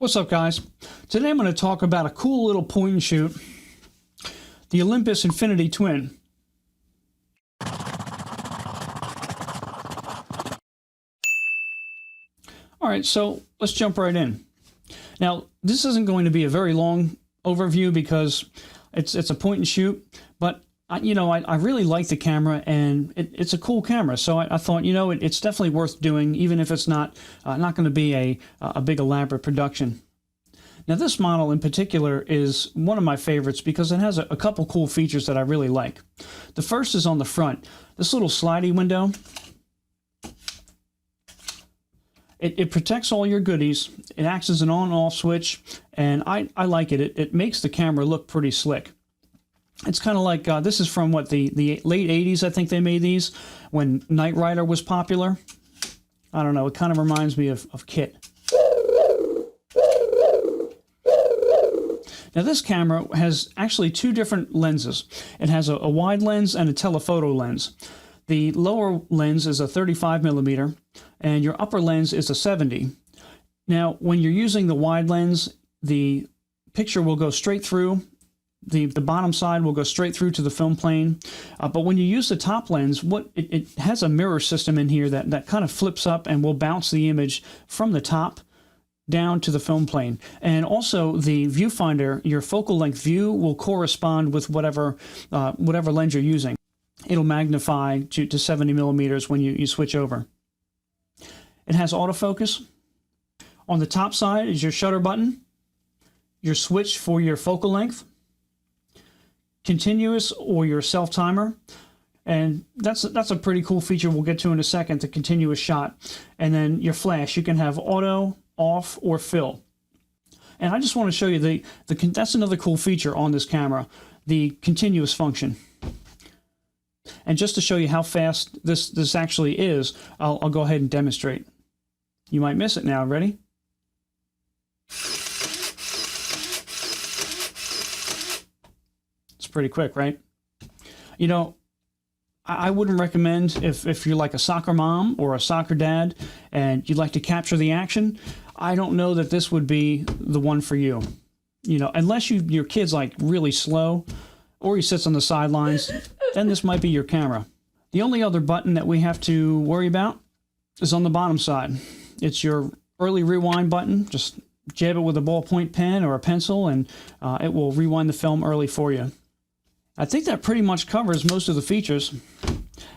What's up, guys? Today I'm going to talk about a cool little point and shoot, the Olympus Infinity Twin. Alright, so let's jump right in. Now, this isn't going to be a very long overview because it's a point and shoot, but I really like the camera, and it's a cool camera, so I thought, it's definitely worth doing, even if it's not going to be a big elaborate production. Now, this model in particular is one of my favorites because it has a couple cool features that I really like. The first is on the front. This little slidey window, it protects all your goodies. It acts as an on-off switch, and I like it. It makes the camera look pretty slick. It's kind of like, this is from what, the late 80s, I think they made these, when Knight Rider was popular. I don't know, it kind of reminds me of Kit. Now, this camera has actually two different lenses. It has a wide lens and a telephoto lens. The lower lens is a 35mm, and your upper lens is a 70. Now, when you're using the wide lens, the picture will go straight through. The bottom side will go straight through to the film plane. But when you use the top lens, it has a mirror system in here that kind of flips up and will bounce the image from the top down to the film plane. And also the viewfinder, your focal length view, will correspond with whatever lens you're using. It'll magnify to 70mm when you switch over. It has autofocus. On the top side is your shutter button, your switch for your focal length, continuous or your self timer, and that's a pretty cool feature we'll get to in a second, the continuous shot. And then your flash, you can have auto, off, or fill. And I just want to show you that's another cool feature on this camera, the continuous function. And just to show you how fast this actually is, I'll go ahead and demonstrate. You might miss it now. Ready? Pretty quick, right? I wouldn't recommend, if you're like a soccer mom or a soccer dad and you'd like to capture the action, I don't know that this would be the one for you. Unless your kid's like really slow or he sits on the sidelines, then this might be your camera. The only other button that we have to worry about is on the bottom side. It's your early rewind button. Just jab it with a ballpoint pen or a pencil, and it will rewind the film early for you. I think that pretty much covers most of the features.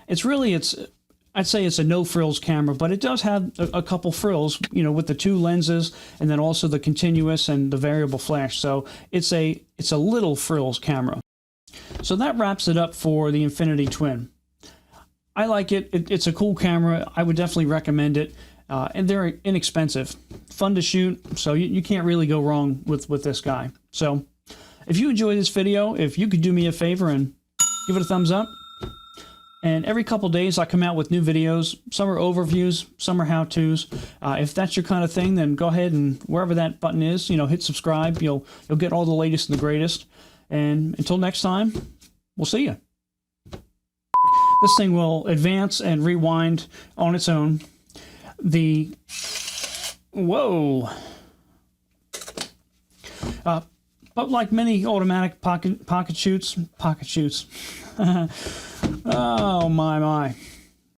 I'd say it's a no frills camera, but it does have a couple frills, with the two lenses and then also the continuous and the variable flash. So it's a little frills camera. So that wraps it up for the Infinity Twin. I like it. It's a cool camera. I would definitely recommend it. And they're inexpensive, fun to shoot. So you can't really go wrong with this guy. So if you enjoyed this video, if you could do me a favor and give it a thumbs up. And every couple days I come out with new videos. Some are overviews, some are how-tos. If that's your kind of thing, then go ahead and wherever that button is, hit subscribe. You'll get all the latest and the greatest. And until next time, we'll see you. This thing will advance and rewind on its own. Whoa. But like many automatic pocket shoots. Oh, my.